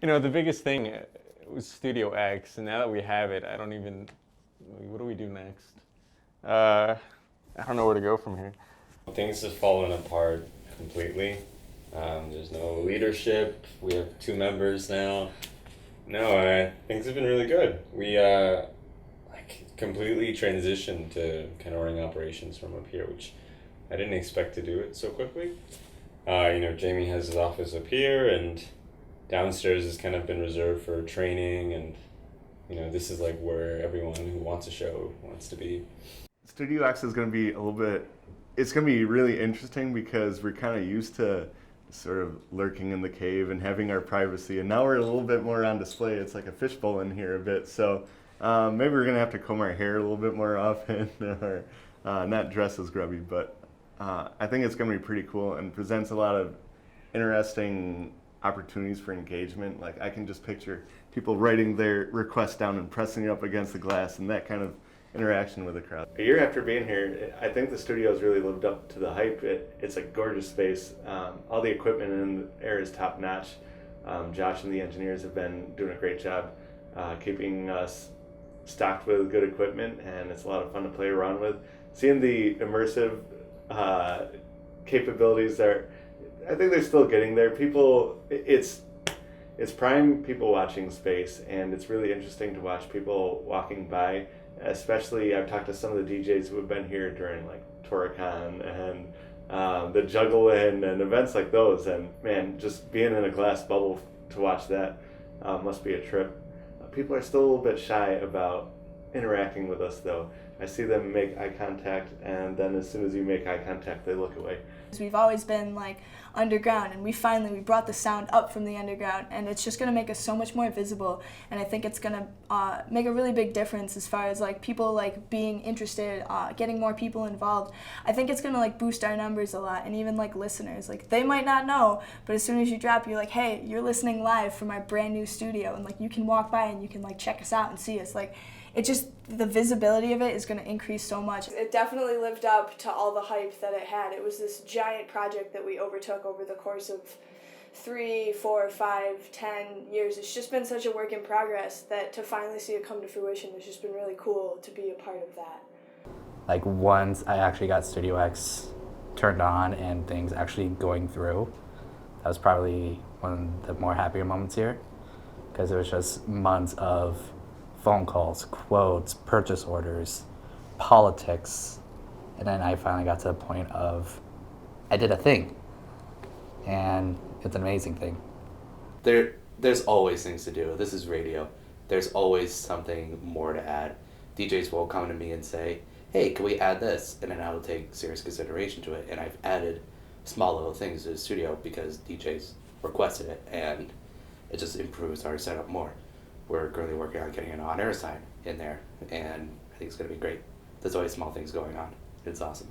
The biggest thing was Studio X, and now that we have it, I don't even, what do we do next? I don't know where to go from here. Things have fallen apart completely. There's no leadership. We have 2 members now. No, things have been really good. We completely transitioned to kind of running operations from up here, which I didn't expect to do it so quickly. Jamie has his office up here, and downstairs has kind of been reserved for training, and this is like where everyone who wants a show wants to be. Studio X is going to be it's going to be really interesting because we're kind of used to sort of lurking in the cave and having our privacy, and now we're a little bit more on display. It's like a fishbowl in here a bit, so maybe we're going to have to comb our hair a little bit more often, or not dress as grubby, but I think it's going to be pretty cool and presents a lot of interesting opportunities for engagement. Like, I can just picture people writing their request down and pressing it up against the glass, and that kind of interaction with the crowd. A year after being here, I think the studio's really lived up to the hype. It's a gorgeous space. All the equipment in there is top notch. Josh and the engineers have been doing a great job keeping us stocked with good equipment, and it's a lot of fun to play around with. Seeing the immersive capabilities there, I think they're still getting there. It's prime people watching space, and it's really interesting to watch people walking by. Especially, I've talked to some of the DJs who have been here during like Toricon and the Juggle and events like those, and man, just being in a glass bubble to watch that must be a trip. People are still a little bit shy about interacting with us, though. I see them make eye contact, and then as soon as you make eye contact, they look away. We've always been like underground, and we brought the sound up from the underground, and it's just going to make us so much more visible, and I think it's going to make a really big difference as far as like people like being interested, getting more people involved. I think it's going to like boost our numbers a lot, and even like listeners, like they might not know, but as soon as you drop, you're like, hey, you're listening live from our brand new studio, and like you can walk by and you can like check us out and see us. Like, it just, the visibility of it is going to increase so much. It definitely lived up to all the hype that it had. It was this giant project that we overtook over the course of 3, 4, 5, 10 years. It's just been such a work in progress that to finally see it come to fruition has just been really cool to be a part of that. Like, once I actually got Studio X turned on and things actually going through, that was probably one of the more happier moments here, because it was just months of phone calls, quotes, purchase orders, politics, and then I finally got to the point of I did a thing, and it's an amazing thing. There's always things to do. This is radio. There's always something more to add. DJs will come to me and say, hey, can we add this? And then I will take serious consideration to it, and I've added small little things to the studio because DJs requested it, and it just improves our setup more. We're currently working on getting an on-air sign in there, and I think it's going to be great. There's always small things going on. It's awesome.